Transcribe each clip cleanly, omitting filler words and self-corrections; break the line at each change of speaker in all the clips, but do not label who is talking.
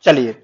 चलिए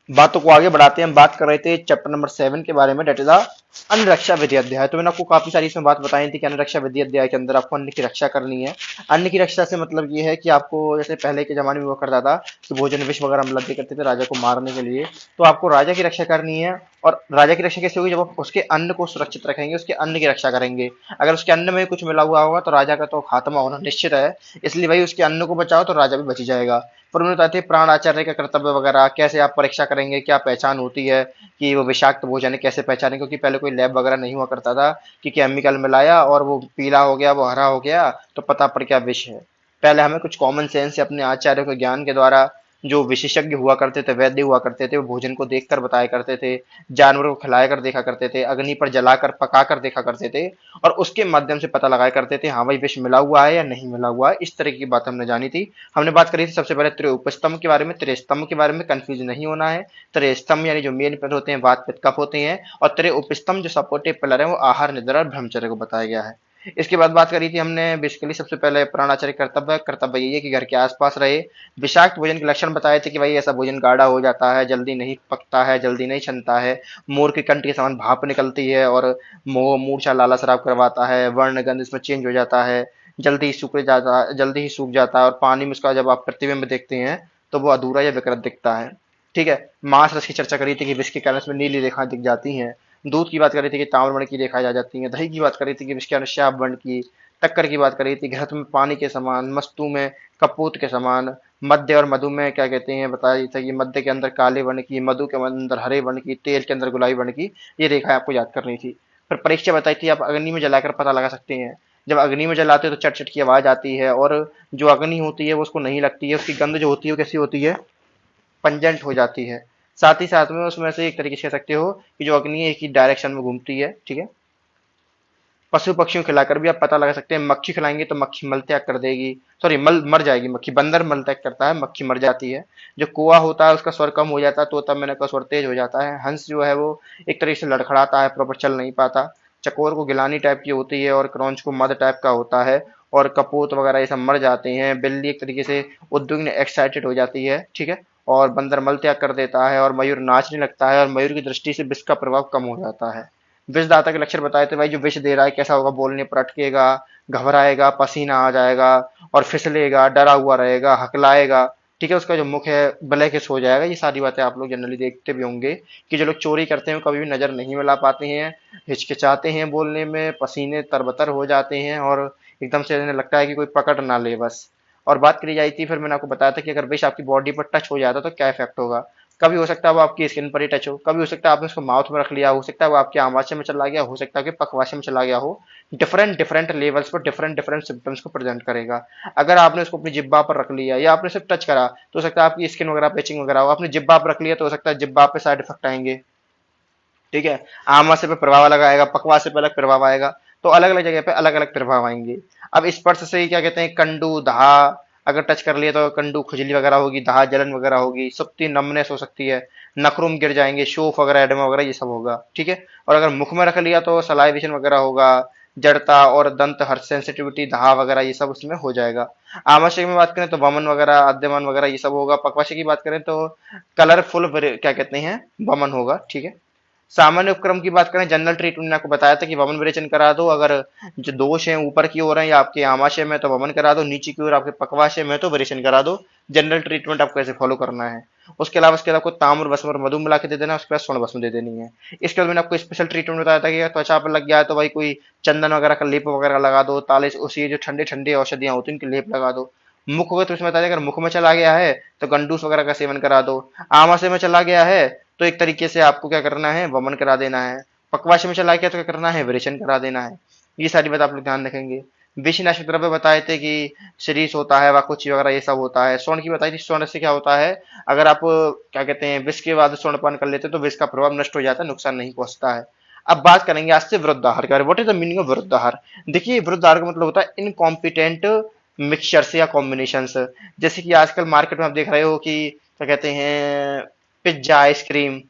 बातों को आगे बढ़ाते हैं। हम बात कर रहे थे चैप्टर नंबर 7 के बारे में, डेट इज द अन्न रक्षा विधि अध्याय। तो मैंने आपको काफी सारी इसमें बात बताई थी कि अन्न रक्षा विधि अध्याय के अंदर आपको अन्न की रक्षा करनी है। अन्न की रक्षा से मतलब ये है कि आपको, जैसे पहले के जमाने में हुआ करता था कि भोजन विष वगैरह हम लगे करते थे राजा को मारने के लिए, तो आपको राजा की रक्षा करनी है। और राजा की रक्षा कैसे होगी? जब आप उसके अन्न को सुरक्षित रखेंगे, उसके अन्न की रक्षा करेंगे। अगर उसके अन्न में कुछ मिला हुआ होगा तो राजा का तो खात्मा होना निश्चित है। इसलिए भाई उसके अन्न को बचाओ तो राजा भी बच जाएगा। पर उन्होंने बताते प्राण आचार्य का कर्तव्य वगैरह, कैसे आप परीक्षा करेंगे, क्या पहचान होती है कि वो विषाक्त भोजन है, कैसे पहचाने, क्योंकि पहले कोई लैब वगैरह नहीं हुआ करता था कि केमिकल मिलाया और वो पीला हो गया, वो हरा हो गया तो पता पड़ गया विष है। पहले हमें कुछ कॉमन सेंस से अपने आचार्यों के ज्ञान के द्वारा, जो विशेषज्ञ हुआ करते थे, वैद्य हुआ करते थे, वो भोजन को देखकर बताया करते थे, जानवरों को खिलाया कर देखा करते थे, अग्नि पर जलाकर पका कर देखा करते थे, और उसके माध्यम से पता लगाया करते थे हाँ भाई विष मिला हुआ है या नहीं मिला हुआ है। इस तरह की बात हमने जानी थी। हमने बात करी थी सबसे पहले त्रिउपस्तंभ के बारे में। त्रिस्तंभ के बारे में कंफ्यूज नहीं होना है। त्रिस्तंभ यानी जो मेन पिलर होते हैं, वात पित्त कफ होते हैं, और त्रिउपस्तंभ जो सपोर्टिव पिलर है वो आहार, निद्रा और ब्रह्मचर्य को बताया गया है। इसके बाद बात करी थी हमने बेसिकली सबसे पहले प्राणाचार्य कर्तव्य। कर्तव्य यही है कि घर के आसपास रहे। विषाक्त भोजन के लक्षण बताए थे कि भाई ऐसा भोजन गाढ़ा हो जाता है, जल्दी नहीं पकता है, जल्दी नहीं छनता है, मोर के कंठ के समान भाप निकलती है, और मोह मूर्छा लाला शराब करवाता है, वर्ण गंध इसमें चेंज हो जाता है, जल्दी ही सूख जाता है, और पानी में उसका जब आप प्रतिबिंब देखते हैं तो वो अधूरा या विकृत दिखता है। ठीक है। मांस रस की चर्चा करी थी कि विष के कारण इसमें नीली रेखाएं दिख जाती हैं। दूध की बात करी थी कि ताम्र वर्ण की रेखाएं आ जाती हैं। दही की बात करी थी कि विष के कारण श्याम वर्ण की। टक्कर की बात करी थी घृत में पानी के समान, मस्तु में कपूत के समान, मध्य और मधु में क्या कहते हैं बताया था कि मध्य के अंदर काले वर्ण की, मधु के अंदर हरे वर्ण की, तेल के अंदर गुलाबी वर्ण की। ये रेखा आपको याद करनी थी। फिर परीक्षा बताई थी आप अग्नि में जलाकर पता लगा सकते हैं। जब अग्नि में जलाते हो तो चट चट की आवाज आती है, और जो अग्नि होती है वो उसको नहीं लगती है, उसकी गंध जो होती है वो कैसी होती है? पंजेंट हो जाती है। साथ ही साथ में उसमें से एक तरीके से कह सकते हो कि जो अग्नि है एक ही डायरेक्शन में घूमती है। ठीक है। पशु पक्षियों खिलाकर भी आप पता लगा सकते हैं। मक्खी खिलाएंगे तो मक्खी मल त्याग कर देगी, सॉरी मल मर जाएगी मक्खी। बंदर मल त्याग करता है, मक्खी मर जाती है। जो कौवा होता है उसका स्वर कम हो जाता है, तोता मैंने का स्वर तेज हो जाता है। हंस जो है वो एक तरीके से लड़खड़ाता है, प्रॉपर चल नहीं पाता। चकोर को गिलानी टाइप की होती है, और क्रॉन्च को मद टाइप का होता है, और कपूत वगैरह ये सब मर जाते हैं। बिल्ली एक तरीके से उद्विग्न एक्साइटेड हो जाती है। ठीक है। और बंदर मल त्याग कर देता है, और मयूर नाचने लगता है, और मयूर की दृष्टि से विष का प्रभाव कम हो जाता है। विषदाता के लक्षण बताए थे भाई, जो विष दे रहा है कैसा होगा? बोलने पर अटकेगा, घबराएगा, पसीना आ जाएगा, और फिसलेगा, डरा हुआ रहेगा, हकलाएगा। ठीक है। उसका जो मुख है ब्लैकिश हो जाएगा। ये सारी बातें आप लोग जनरली देखते भी होंगे कि जो लोग चोरी करते हैं वो कभी भी नजर नहीं मिला पाते हैं, हिचकिचाते हैं बोलने में, पसीने तरबतर हो जाते हैं, और एकदम से इन्हें लगता है कि कोई पकड़ ना ले बस। और बात करी जाती थी, फिर मैंने आपको बताया था कि अगर विष आपकी बॉडी पर टच हो जाता है तो क्या इफेक्ट होगा। कभी हो सकता है वो आपकी स्किन पर ही टच हो, कभी हो सकता है आपने उसको माउथ में रख लिया, हो सकता है वो आपके आमाशय में चला गया, हो सकता है कि पकवाशय में चला गया हो। डिफरेंट डिफरेंट लेवल्स पर डिफरेंट डिफरेंट सिम्टम्स को प्रेजेंट करेगा। अगर आपने उसको अपनी जिब्बा पर रख लिया, या आपने सिर्फ टच करा, तो हो सकता है आपकी स्किन वगैरह पेचिंग वगैरह हो। आपने जिब्बा पर रख लिया तो हो सकता है जिब्बा पे साइड इफेक्ट आएंगे। ठीक है। आमाशय पे प्रभाव अलग आएगा, पकवाशय पे अलग प्रभाव आएगा। तो अलग अलग जगह पे अलग अलग प्रभाव आएंगे। अब स्पर्श से ही क्या कहते हैं, कंडू दहा, अगर टच कर लिया तो कंडू खुजली वगैरह होगी, दहा जलन वगैरह होगी, सुक्ति नमनेस हो सकती है, नखरूम गिर जाएंगे, शोफ वगैरह एडमा वगैरह ये सब होगा। ठीक है। और अगर मुख में रख लिया तो सलाइवेशन वगैरह होगा, जड़ता और दंत हर्ष सेंसिटिविटी, दहा वगैरह ये सब उसमें हो जाएगा। आमाशय में बात करें तो वमन वगैरह, आद्यमन वगैरह ये सब होगा। पकवाशय की बात करें तो कलरफुल क्या कहते हैं, वमन होगा। ठीक है। सामान्य उपक्रम की बात करें, जनरल ट्रीटमेंट में आपको बताया था कि वमन विरेचन करा दो। अगर जो दोष है ऊपर की ओर है या आपके आमाशय में तो वमन करा दो, नीचे की ओर आपके पकवाशय में तो विरेचन करा दो। जनरल ट्रीटमेंट आपको ऐसे फॉलो करना है। उसके अलावा आपको ताम्र भस्म और मधु मिला के दे देना, उसके बाद स्वर्ण भस्म दे देनी है। इसके बाद मैंने आपको स्पेशल ट्रीटमेंट बताया था कि अगर त्वचा पर लग गया है तो भाई कोई चंदन वगैरह का लेप वगैरह लगा दो, ताले उसी जो ठंडे ठंडे औषधियां होती हैं उनके लेप लगा दो। मुख होगा तो उसमें बताया, अगर मुख में चला गया है तो गंडूस वगैरह का सेवन करा दो। आमाशय में चला गया है तो एक तरीके से आपको क्या करना है, वमन करा देना है। पकवाश में चला गया तो क्या करना है, विरेचन करा देना है। ये सारी बात आप लोग ध्यान रखेंगे। विषनाशक द्रव्य बताए थे कि शीरीष होता है, वाकुची वगैरह ये सब होता है। स्वर्ण की बताई थी, स्वर्ण से क्या होता है, अगर आप क्या कहते हैं विष के बाद स्वर्णपान कर लेते हैं तो विष का प्रभाव नष्ट हो जाता है, नुकसान नहीं पहुंचता है। अब बात करेंगे आज से विरुद्धाहार के बारे में। What is the meaning of विरुद्धाहार? देखिए विरुद्धाहार का मतलब होता है इनकॉम्पिटेंट मिक्सचर्स या कॉम्बिनेशंस। जैसे कि आजकल मार्केट में आप देख रहे हो कि क्या कहते हैं, पिज्जा, आइसक्रीम,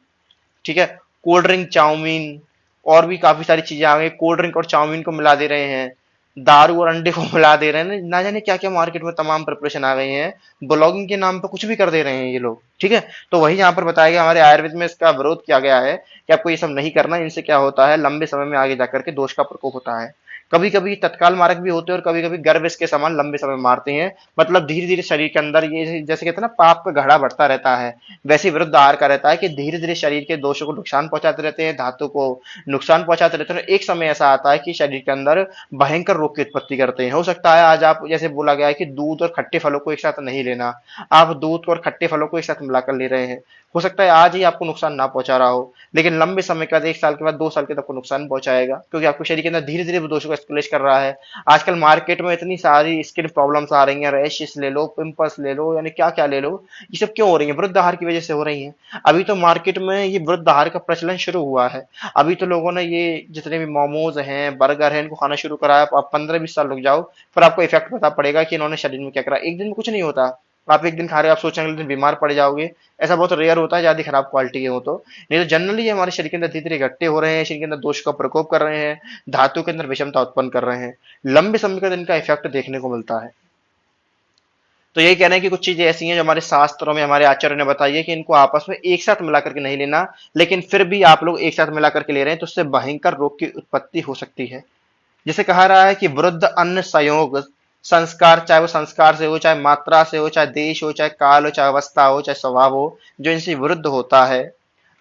ठीक है, कोल्ड ड्रिंक, चाउमीन, और भी काफी सारी चीजें आ गई, कोल्ड ड्रिंक और चाउमीन को मिला दे रहे हैं। दारू और अंडे को मिला दे रहे हैं, ना जाने क्या क्या मार्केट में तमाम प्रिपरेशन आ गई हैं, ब्लॉगिंग के नाम पे कुछ भी कर दे रहे हैं ये लोग, ठीक है। तो वही यहाँ पर बताया गया, हमारे आयुर्वेद में इसका विरोध किया गया है कि आपको ये सब नहीं करना, इनसे क्या होता है लंबे समय में आगे जाकर के दोष का प्रकोप होता है। कभी कभी तत्काल मारक भी होते हैं और कभी कभी गर्भ इसके समान लंबे समय मारते हैं। मतलब धीरे धीरे शरीर के अंदर ये जैसे कहते हैं ना पाप का घड़ा बढ़ता रहता है, वैसे ही विरुद्ध आहार का रहता है कि धीरे धीरे शरीर के दोषों को नुकसान पहुंचाते रहते हैं, धातु को नुकसान पहुंचाते रहते हैं। एक समय ऐसा आता है कि शरीर के अंदर भयंकर रोग की उत्पत्ति करते हैं। हो सकता है आज आप जैसे बोला गया है कि दूध और खट्टे फलों को एक साथ नहीं लेना, आप दूध और खट्टे फलों को एक साथ मिलाकर ले रहे हैं। हो सकता है आज ही आपको नुकसान ना पहुंचा रहा हो, लेकिन लंबे समय के बाद, 1 साल के बाद, 2 साल के तक आपको नुकसान पहुंचाएगा, क्योंकि आपको शरीर के अंदर धीरे धीरे दोषों को एस्केलेट कर रहा है। आजकल मार्केट में इतनी सारी स्किन प्रॉब्लम्स आ रही हैं, रैशेस ले लो, पिंपल्स ले लो, यानी क्या क्या ले लो, ये सब क्यों हो रही है? वृद्ध आहार की वजह से हो रही हैं। अभी तो मार्केट में ये वृद्ध आहार का प्रचलन शुरू हुआ है। अभी तो लोगों ने ये जितने भी मोमोज हैं, बर्गर हैं, इनको खाना शुरू करा है। आप 15-20 साल रुक जाओ, फिर आपको इफेक्ट पता पड़ेगा कि इन्होंने शरीर में क्या करा। एक दिन में कुछ नहीं होता। आप एक दिन खा रहे हो, आप सोचेंगे अगले दिन बीमार पड़ जाओगे। ऐसा बहुत रेयर होता है, ज्यादा खराब क्वालिटी के हो तो। नहीं तो जनरली ये हमारे शरीर के अंदर धीरे धीरे इकट्ठे हो रहे हैं, शरीर के अंदर दोष का प्रकोप कर रहे हैं, धातु के अंदर विषमता उत्पन्न कर रहे हैं। लंबे समय का इनका इफेक्ट देखने को मिलता है। तो यही कह रहे हैं कि कुछ चीजें ऐसी हैं जो हमारे शास्त्रों में, हमारे आचार्य ने बताई है कि इनको आपस में एक साथ मिला करके नहीं लेना, लेकिन फिर भी आप लोग एक साथ मिला करके ले रहे हैं तो उससे भयंकर रोग की उत्पत्ति हो सकती है। जैसे कहा रहा है कि वृद्ध अन्न संयोग संस्कार, चाहे वो संस्कार से हो, चाहे मात्रा से हो, चाहे देश हो, चाहे काल हो, चाहे अवस्था हो, चाहे स्वभाव हो, जो इनसे विरुद्ध होता है,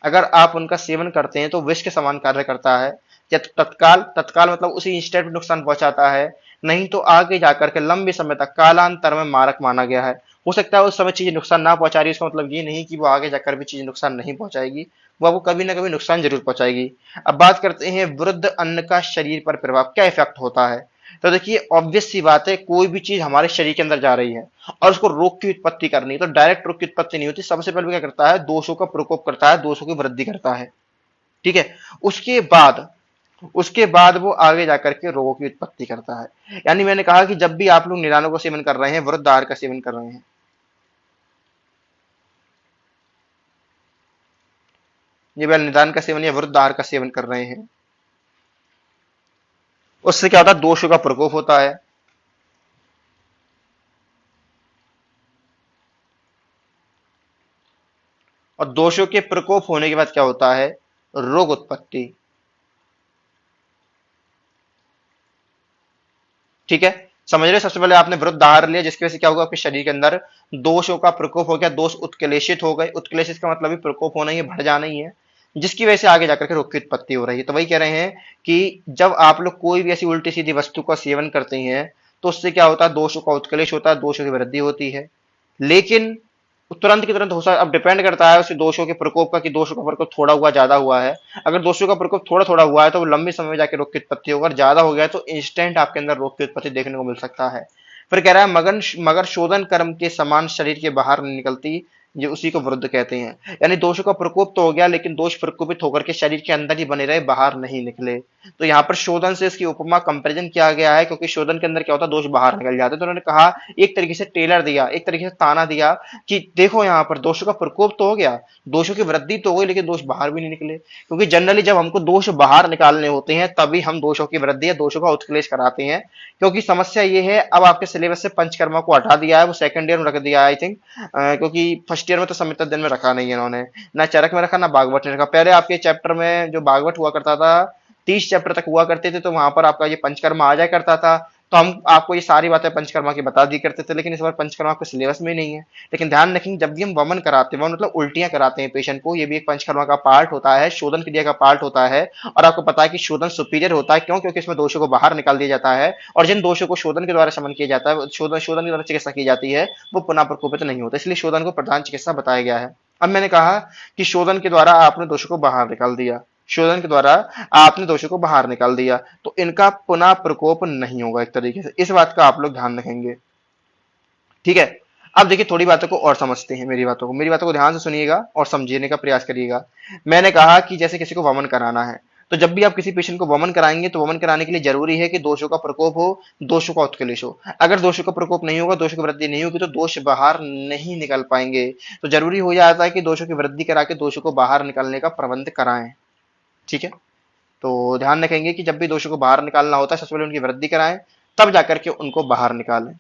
अगर आप उनका सेवन करते हैं तो विष के समान कार्य करता है। या तो तत्काल, तत्काल मतलब उसी इंस्टेंट में नुकसान पहुंचाता है, नहीं तो आगे जाकर के लंबे समय तक कालांतर में मारक माना गया है। हो सकता है उस समय चीजें नुकसान ना पहुंचा रही, इसका मतलब ये नहीं कि वो आगे जाकर भी चीजें नुकसान नहीं पहुंचाएगी, वो आपको कभी ना कभी नुकसान जरूर पहुंचाएगी। अब बात करते हैं वृद्ध अन्न का शरीर पर प्रभाव, क्या इफेक्ट होता है। तो देखिए ऑब्वियस सी बात है, कोई भी चीज हमारे शरीर के अंदर जा रही है और उसको रोग की उत्पत्ति करनी है, तो डायरेक्ट रोग की उत्पत्ति नहीं होती। सबसे पहले क्या करता है, दोषों का प्रकोप करता है, दोषों की वृद्धि करता है, ठीक है। उसके बाद उसके बाद वो आगे जाकर के रोगों की उत्पत्ति करता है। यानी मैंने कहा कि जब भी आप लोग निदानों का सेवन कर रहे हैं, वृद्ध आहार का सेवन कर रहे हैं, ये वाला निदान का सेवन या वृद्ध आहार का सेवन कर रहे हैं, उससे क्या होता है, दोषों का प्रकोप होता है। और दोषों के प्रकोप होने के बाद क्या होता है, रोग उत्पत्ति, ठीक है। समझ रहे हैं? सबसे पहले आपने विरुद्ध आहार लिया, जिसकी वजह से क्या होगा, आपके शरीर के अंदर दोषों का प्रकोप हो गया, दोष उत्क्लेशित हो गए। उत्क्लेशित का मतलब ही प्रकोप होना ही है, बढ़ जाना ही है, जिसकी वजह से आगे जाकर के रोग की उत्पत्ति हो रही है। तो वही कह रहे हैं कि जब आप लोग कोई भी ऐसी उल्टी सीधी वस्तु का सेवन करते हैं तो उससे क्या होता है, दोषों का उत्क्लेश होता है, दोषों की वृद्धि होती है। लेकिन तुरंत की तुरंत हो सकता, अब डिपेंड करता है उस दोषों के प्रकोप का, कि दोषों का प्रकोप थोड़ा हुआ, ज्यादा हुआ है। अगर दोषों का प्रकोप थोड़ा थोड़ा हुआ है तो वो लंबे समय में जाके रोग की उत्पत्ति होगा, और ज्यादा हो गया है तो इंस्टेंट आपके अंदर रोग की उत्पत्ति देखने को मिल सकता है। फिर कह रहा है मगन मगर शोधन कर्म के समान शरीर के बाहर नहीं निकलती, जो उसी को वृद्ध कहते हैं। यानी दोषों का प्रकोप तो हो गया, लेकिन दोष प्रकोपित होकर के शरीर के अंदर ही बने रहे, बाहर नहीं निकले। तो यहाँ पर शोधन से इसकी उपमा कंपेरिजन किया गया है, क्योंकि शोधन के अंदर क्या होता है, दोष बाहर निकल जाते हैं। तो उन्होंने कहा, एक तरीके से टेलर दिया, एक तरीके से ताना दिया कि देखो यहाँ पर दोषों का प्रकोप तो हो गया, दोषों की वृद्धि तो हो गई, लेकिन दोष बाहर भी नहीं निकले। क्योंकि जनरली जब हमको दोष बाहर निकालने होते हैं तभी हम दोषों की वृद्धि या दोषों का उत्क्लेश कराते हैं। क्योंकि समस्या ये है, अब आपके सिलेबस से पंचकर्मा को हटा दिया है, वो सेकंड ईयर में रख दिया है आई थिंक, क्योंकि फर्स्ट ईयर में तो संहिता दिन में रखा नहीं है इन्होंने, ना चरक में रखा, ना भागवत में रखा। पहले आपके चैप्टर में जो भागवत हुआ करता था, 30 चैप्टर तक हुआ करते थे, तो वहां पर आपका ये पंचकर्मा आ जाया करता था। तो हम आपको ये सारी बातें पंचकर्मा की बता दी करते थे, लेकिन इस बार पंचकर्मा आपके सिलेबस में ही नहीं है। लेकिन ध्यान रखेंगे, जब भी हम वमन कराते हैं, वमन मतलब उल्टियां कराते हैं पेशेंट को, ये भी एक पंचकर्मा का पार्ट होता है, शोधन क्रिया का पार्ट होता है। और आपको पता है कि शोधन सुपीरियर होता है, क्यों? क्योंकि इसमें दोषों को बाहर निकाल दिया जाता है, और जिन दोषों को शोधन के द्वारा शमन किया जाता है, शोधन शोधन के द्वारा चिकित्सा की जाती है, वो पुनः प्रकोपित नहीं होता, इसलिए शोधन को प्रधान चिकित्सा बताया गया है। अब मैंने कहा कि शोधन के द्वारा आपने दोषों को बाहर निकाल दिया, शोधन के द्वारा आपने दोषों को बाहर निकाल दिया, तो इनका पुनः प्रकोप नहीं होगा एक तरीके से। इस बात का आप लोग ध्यान रखेंगे, ठीक है। अब देखिए थोड़ी बातों को और समझते हैं, मेरी बातों को ध्यान से सुनिएगा और समझने का प्रयास करिएगा। मैंने कहा कि जैसे किसी को वमन कराना है, तो जब भी आप किसी पेशेंट को वमन कराएंगे तो वमन कराने के लिए जरूरी है कि दोषों का प्रकोप हो, दोषों का उत्कलेश हो। अगर दोषों का प्रकोप नहीं होगा, दोषों की वृद्धि नहीं होगी, तो दोष बाहर नहीं निकल पाएंगे। तो जरूरी हो जाता है कि दोषों की वृद्धि करा के दोषों को बाहर निकालने का प्रबंध कराएं, ठीक है। तो ध्यान रखेंगे कि जब भी दोषों को बाहर निकालना होता है, सबसे पहले उनकी वृद्धि कराएं, तब जाकर के उनको बाहर निकालें।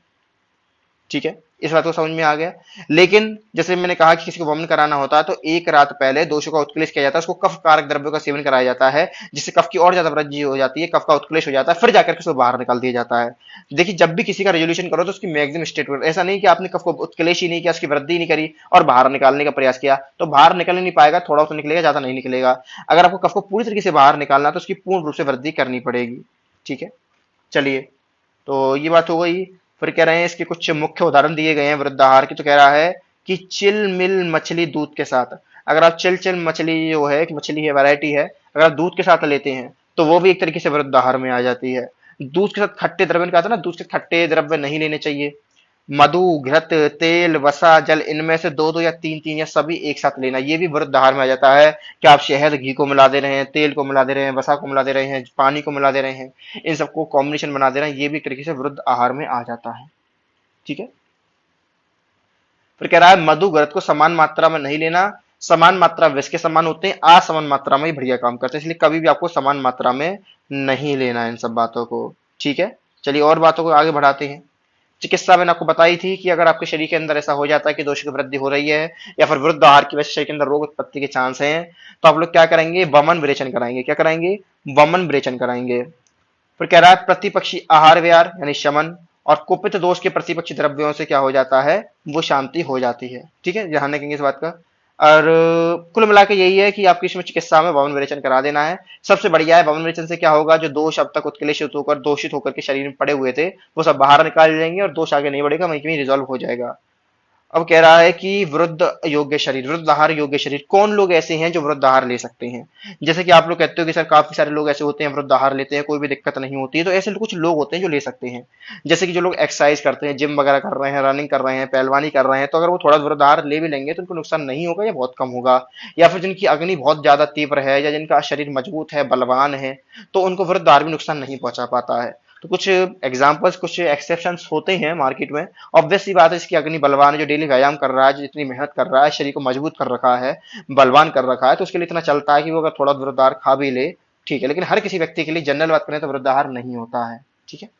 ठीक है, इस बात को समझ में आ गया। लेकिन जैसे मैंने कहा कि किसी को वमन कराना होता है तो एक रात पहले दोषों का उत्क्लेश किया जाता है, उसको कफ कारक द्रव्यों का सेवन कराया जाता है, जिससे कफ की और ज्यादा वृद्धि हो जाती है, कफ का उत्क्लेश हो जाता है, फिर जाकर के उसको बाहर निकाल दिया जाता है। देखिए, जब भी किसी का रेजोल्यूशन करो तो उसकी मैक्सिमम स्टेटमेंट, ऐसा नहीं कि आपने कफ को उत्क्लेश ही नहीं किया, उसकी वृद्धि नहीं करी और बाहर निकालने का प्रयास किया तो बाहर निकल नहीं पाएगा, थोड़ा तो निकलेगा, ज्यादा नहीं निकलेगा। अगर आपको कफ को पूरी तरीके से बाहर निकालना है तो उसकी पूर्ण रूप से वृद्धि करनी पड़ेगी। ठीक है, चलिए, तो ये बात हो गई। फिर कह रहे हैं इसके कुछ मुख्य उदाहरण दिए गए हैं वृद्ध आहार की, तो कह रहा है कि चिल मिल मछली दूध के साथ, अगर आप चिल चिल मछली जो है, कि मछली है, वैरायटी है, अगर आप दूध के साथ लेते हैं तो वो भी एक तरीके से वृद्ध आहार में आ जाती है। दूध के साथ खट्टे द्रव्य, कहा था ना, दूध के खट्टे द्रव्य नहीं लेने चाहिए। मधु, घृत, तेल, वसा, जल, इनमें से दो दो या तीन तीन या सभी एक साथ लेना, ये भी वृद्ध आहार में आ जाता है। कि आप शहद घी को मिला दे रहे हैं, तेल को मिला दे रहे हैं, वसा को मिला दे रहे हैं, पानी को मिला दे रहे हैं, इन सबको कॉम्बिनेशन बना दे रहे हैं, ये भी एक तरीके से वृद्ध आहार में आ जाता है। ठीक है, फिर कह रहा है मधु घृत को समान मात्रा में नहीं लेना, समान मात्रा विष के समान होते हैं, असमान मात्रा में ही बढ़िया काम करते हैं, इसलिए कभी भी आपको समान मात्रा में नहीं लेना है इन सब बातों को। ठीक है, चलिए और बातों को आगे बढ़ाते हैं। चिकित्सा मैंने आपको बताई थी कि अगर आपके शरीर के अंदर ऐसा हो जाता है कि दोष की वृद्धि हो रही है या फिर वृद्ध आहार की वजह से शरीर के अंदर रोग उत्पत्ति के चांस हैं, तो आप लोग क्या करेंगे, वमन विरेचन कराएंगे। क्या कराएंगे, वमन विरेचन कराएंगे। फिर कह रहा है प्रतिपक्षी आहार व्यय यानी शमन, और कुपित दोष के प्रतिपक्षी द्रव्यों से क्या हो जाता है, वो शांति हो जाती है। ठीक है, ध्यान रखेंगे इस बात का। और कुल मिला के यही है कि आपकी इसमें चिकित्सा में वमन विरेचन करा देना है, सबसे बढ़िया है। वमन विरेचन से क्या होगा, जो दोष अब तक उत्क्लेशित होकर दूषित होकर के शरीर में पड़े हुए थे वो सब बाहर निकाल जाएंगे और दोष आगे नहीं बढ़ेगा, वहीं कहीं रिजॉल्व हो जाएगा। अब कह रहा है कि वृद्ध योग्य शरीर, वृद्ध आहार योग्य शरीर, कौन लोग ऐसे हैं जो वृद्ध आहार ले सकते हैं। जैसे कि आप लोग कहते हो कि सर काफी सारे लोग ऐसे होते हैं वृद्ध आहार लेते हैं, कोई भी दिक्कत नहीं होती है, तो ऐसे कुछ लोग होते हैं जो ले सकते हैं। जैसे कि जो लोग एक्सरसाइज करते हैं, जिम वगैरह कर रहे हैं, रनिंग कर रहे हैं, पहलवानी कर रहे हैं, तो अगर वो थोड़ा वृद्ध आहार ले भी लेंगे तो उनको नुकसान नहीं होगा या बहुत कम होगा। या फिर जिनकी अग्नि बहुत ज्यादा तीव्र है या जिनका शरीर मजबूत है, बलवान है, तो उनको वृद्ध आहार भी नुकसान नहीं पहुंचा पाता है। तो कुछ एग्जाम्पल्स, कुछ एक्सेप्शंस होते हैं मार्केट में। ऑब्वियस सी बात है, इसकी अग्नि बलवान है, जो डेली व्यायाम कर रहा है, जो जितनी मेहनत कर रहा है, शरीर को मजबूत कर रखा है, बलवान कर रखा है, तो उसके लिए इतना चलता है कि वो अगर थोड़ा वृद्धाहार खा भी ले, ठीक है। लेकिन हर किसी व्यक्ति के लिए जनरल बात करें तो वृद्धाहार नहीं होता है। ठीक है,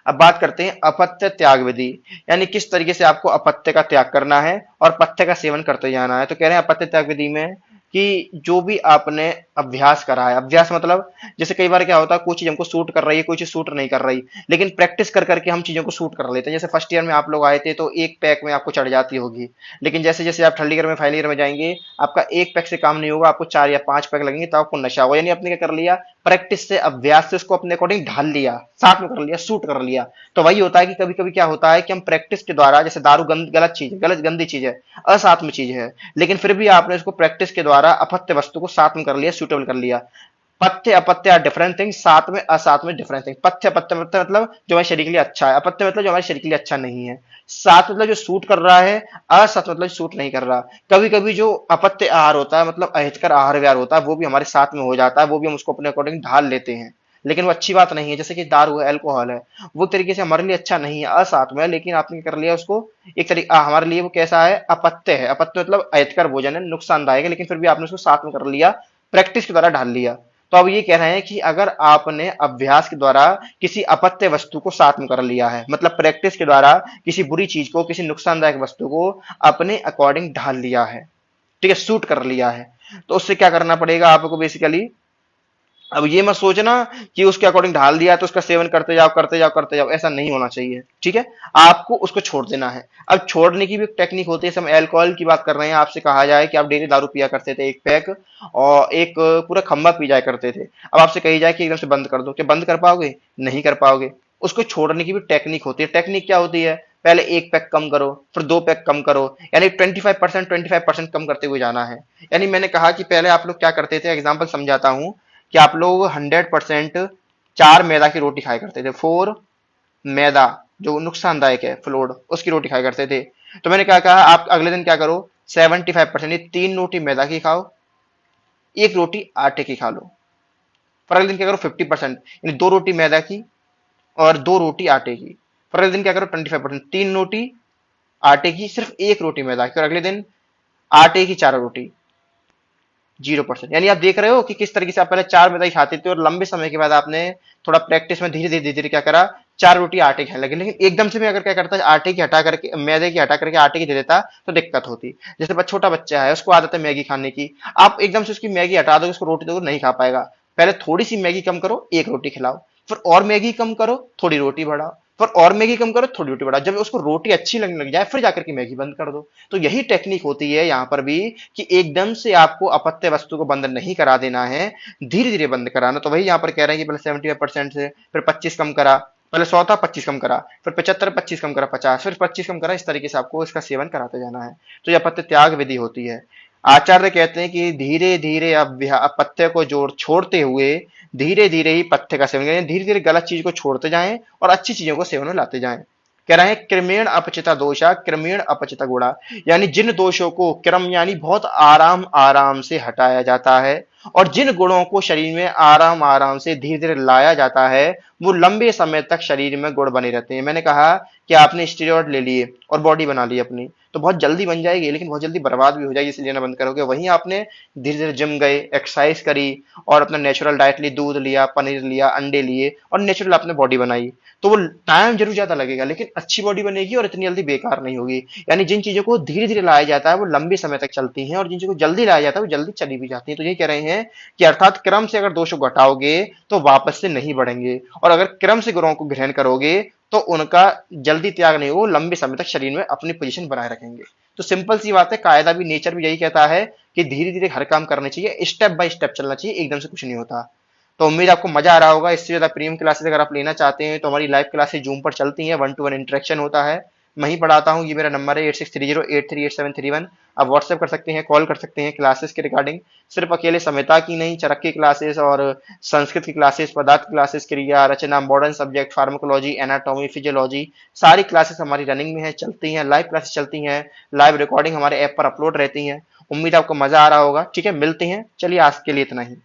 अब बात करते हैं अपत्य त्याग विधि, यानी किस तरीके से आपको अपत्य का त्याग करना है और पथ्य का सेवन करते जाना है। तो कह रहे हैं अपत्य त्याग विधि में कि जो भी आपने अभ्यास करा है, अभ्यास मतलब जैसे कई बार क्या होता है, कोई चीज हमको सूट कर रही है, कोई चीज सूट नहीं कर रही, लेकिन प्रैक्टिस कर करके हम चीजों को सूट कर लेते हैं। जैसे फर्स्ट ईयर में आप लोग आए थे तो एक पैक में आपको चढ़ जाती होगी, लेकिन जैसे जैसे आप थर्ड ईयर में, फाइनल ईयर में जाएंगे, आपका एक पैक से काम नहीं होगा, आपको 4 या 5 पैक लगेंगे, तब आपको नशा होगा। यानी आपने क्या कर लिया, प्रैक्टिस से, अभ्यास से उसको अपने अकॉर्डिंग ढाल लिया, साथ में कर लिया, सूट कर लिया। तो वही होता है कि कभी कभी क्या होता है कि हम प्रैक्टिस के द्वारा, जैसे दारू गलत चीज है, गलत गंदी चीज है, असात्म चीज है, लेकिन फिर भी आपने उसको प्रैक्टिस के द्वारा अपत्य वस्तु को साथ में कर लिया, सूटेबल कर लिया। पथ्य अपत्य आर डिफरेंट थिंग, साथ में असाथ में डिफरेंट थिंग। पथ्य अपत्य मतलब जो हमारे शरीर के लिए अच्छा है, अपत्य मतलब जो हमारे शरीर के लिए अच्छा नहीं है, साथ मतलब जो सूट कर रहा है, असत मतलब सूट नहीं कर रहा। कभी कभी जो अपत्य आहार होता है, मतलब अहितकर आहार व्यवहार होता है, वो भी हमारे साथ में हो जाता है, वो भी हम उसको अपने अकॉर्डिंग ढाल लेते हैं, लेकिन वो अच्छी बात नहीं है। जैसे कि दारू है, अल्कोहल है, वो तरीके से हमारे लिए अच्छा नहीं है, असाथ में है, लेकिन आपने क्या कर लिया उसको एक तरीके, हमारे लिए वो कैसा है, अपत्य है। अपत्य मतलब अहितकर भोजन है, नुकसानदायक है, लेकिन फिर भी आपने उसको साथ में कर लिया, प्रैक्टिस के द्वारा ढाल लिया। तो अब ये कह रहे हैं कि अगर आपने अभ्यास के द्वारा किसी अपत्य वस्तु को साथ में कर लिया है, मतलब प्रैक्टिस के द्वारा किसी बुरी चीज को, किसी नुकसानदायक वस्तु को अपने अकॉर्डिंग ढाल लिया है, ठीक है, सूट कर लिया है, तो उससे क्या करना पड़ेगा आपको बेसिकली। अब ये मत सोचना कि उसके अकॉर्डिंग ढाल दिया तो उसका सेवन करते जाओ करते जाओ करते जाओ, ऐसा नहीं होना चाहिए। ठीक है, आपको उसको छोड़ देना है। अब छोड़ने की भी एक टेक्निक होती है। हम अल्कोहल की बात कर रहे हैं, आपसे कहा जाए कि आप डेली दारू पिया करते थे एक पैक और एक पूरा खंबा पी जाया करते थे, अब आपसे कही जाए कि एकदम से बंद कर दो, क्या बंद कर पाओगे, नहीं कर पाओगे। उसको छोड़ने की भी टेक्निक होती है। टेक्निक क्या होती है, पहले एक पैक कम करो, फिर 2 पैक कम करो, यानी 25% कम करते हुए जाना है। यानी मैंने कहा कि पहले आप लोग क्या करते थे, एग्जाम्पल समझाता हूं कि आप लोग 100% 4 मैदा की रोटी खाया करते थे, 4 मैदा जो नुकसानदायक है, फ्लोर, उसकी रोटी खाया करते थे। तो मैंने क्या कहा, आप अगले दिन क्या करो, 75% 3 रोटी मैदा की खाओ, 1 रोटी आटे की खा लो। फिर अगले दिन क्या करो 50%, यानी 2 रोटी मैदा की और 2 रोटी आटे की। फिर अगले दिन क्या करो 25%, 3 रोटी आटे की, सिर्फ 1 रोटी मैदा की, और अगले दिन आटे की 4 रोटी, 0%। यानी आप देख रहे हो कि किस तरीके से आप पहले 4 मैदा खाते थे और लंबे समय के बाद आपने थोड़ा प्रैक्टिस में धीरे धीरे क्या करा, 4 रोटी आटे की खाने लगे। लेकिन एकदम से मैं अगर क्या करता, आटे की हटा करके, मैदे की हटा करके आटे की दे देता, तो दिक्कत होती। जैसे छोटा बच्चा है, उसको आदत है मैगी खाने की, आप एकदम से उसकी मैगी हटा दो, उसको रोटी दो, नहीं खा पाएगा। पहले थोड़ी सी मैगी कम करो, 1 रोटी खिलाओ, फिर और मैगी कम करो, थोड़ी रोटी बढ़ाओ, फिर और मैगी कम करो, थोड़ी रोटी बढ़ाओ। जब उसको रोटी अच्छी लगने लग जाए, फिर जाकर के मैगी बंद कर दो। तो यही टेक्निक होती है यहाँ पर भी, कि एकदम से आपको अपत्य वस्तु को बंद नहीं करा देना है, धीरे धीरे बंद कराना। तो वही यहाँ पर कह रहे हैं कि पहले 75% से, फिर 25 कम करा, पहले 100 था, 25 कम करा, फिर 75, 25 कम करा, 50, फिर 25 कम करा। इस तरीके से आपको इसका सेवन कराते जाना है। तो यह अपत्य त्याग विधि होती है। आचार्य कहते हैं कि धीरे धीरे अब पथ्य को जोड़ छोड़ते हुए धीरे धीरे ही पथ्य का सेवन करें, धीरे धीरे गलत चीज को छोड़ते जाएं और अच्छी चीजों को सेवन में लाते जाएं। कह रहे हैं क्रमेण अपचिता दोषा क्रमेण अपचिता गुणा, यानी जिन दोषों को क्रम यानी बहुत आराम आराम से हटाया जाता है, और जिन गुणों को शरीर में आराम आराम से धीरे धीरे लाया जाता है, वो लंबे समय तक शरीर में गुण बने रहते हैं। मैंने कहा कि आपने स्टेरॉइड ले लिए और बॉडी बना ली अपनी, तो बहुत जल्दी बन जाएगी, लेकिन बहुत जल्दी बर्बाद भी हो जाएगी, इसलिए ना बंद करोगे। वहीं आपने धीरे धीरे जिम गए, एक्सरसाइज करी, और अपना नेचुरल डाइट ली, दूध लिया, पनीर लिया, अंडे लिए, और नेचुरल आपने बॉडी बनाई, तो वो टाइम जरूर ज्यादा लगेगा, लेकिन अच्छी बॉडी बनेगी और इतनी जल्दी बेकार नहीं होगी। यानी जिन चीजों को धीरे धीरे लाया जाता है वो लंबे समय तक चलती हैं, और जिन चीजों को जल्दी लाया जाता है वो जल्दी चली भी जाती हैं। तो ये कह रहे हैं कि अर्थात क्रम से अगर दोषों को घटाओगे तो वापस से नहीं बढ़ेंगे, और अगर क्रम से गुणों को ग्रहण करोगे तो उनका जल्दी त्याग नहीं हो, लंबे समय तक शरीर में अपनी पोजीशन बनाए रखेंगे। तो सिंपल सी बात है, कायदा भी, नेचर भी यही कहता है कि धीरे धीरे हर काम करने चाहिए, स्टेप बाय स्टेप चलना चाहिए, एकदम से कुछ नहीं होता। तो उम्मीद आपको मजा आ रहा होगा। इससे ज्यादा प्रीमियम क्लासेस अगर आप लेना चाहते हैं तो हमारी लाइव क्लासेस जूम पर चलती हैं, 1-to-1 इंटरेक्शन होता है, मैं ही पढ़ाता हूँ। ये मेरा नंबर है 8630838731। आप व्हाट्सएप कर सकते हैं, कॉल कर सकते हैं क्लासेस के रिगार्डिंग। सिर्फ अकेले सभ्यता की नहीं, चरक की क्लासेस और संस्कृत की क्लासेस, पदार्थ क्लासेस, क्रिया रचना, modern subject, pharmacology, anatomy, physiology, सारी क्लासेस हमारी रनिंग में है, चलती हैं, लाइव क्लासेस चलती हैं, लाइव रिकॉर्डिंग हमारे ऐप पर अपलोड रहती हैं। उम्मीद आपको मजा आ रहा होगा। ठीक है, मिलते हैं। चलिए आज के लिए इतना ही।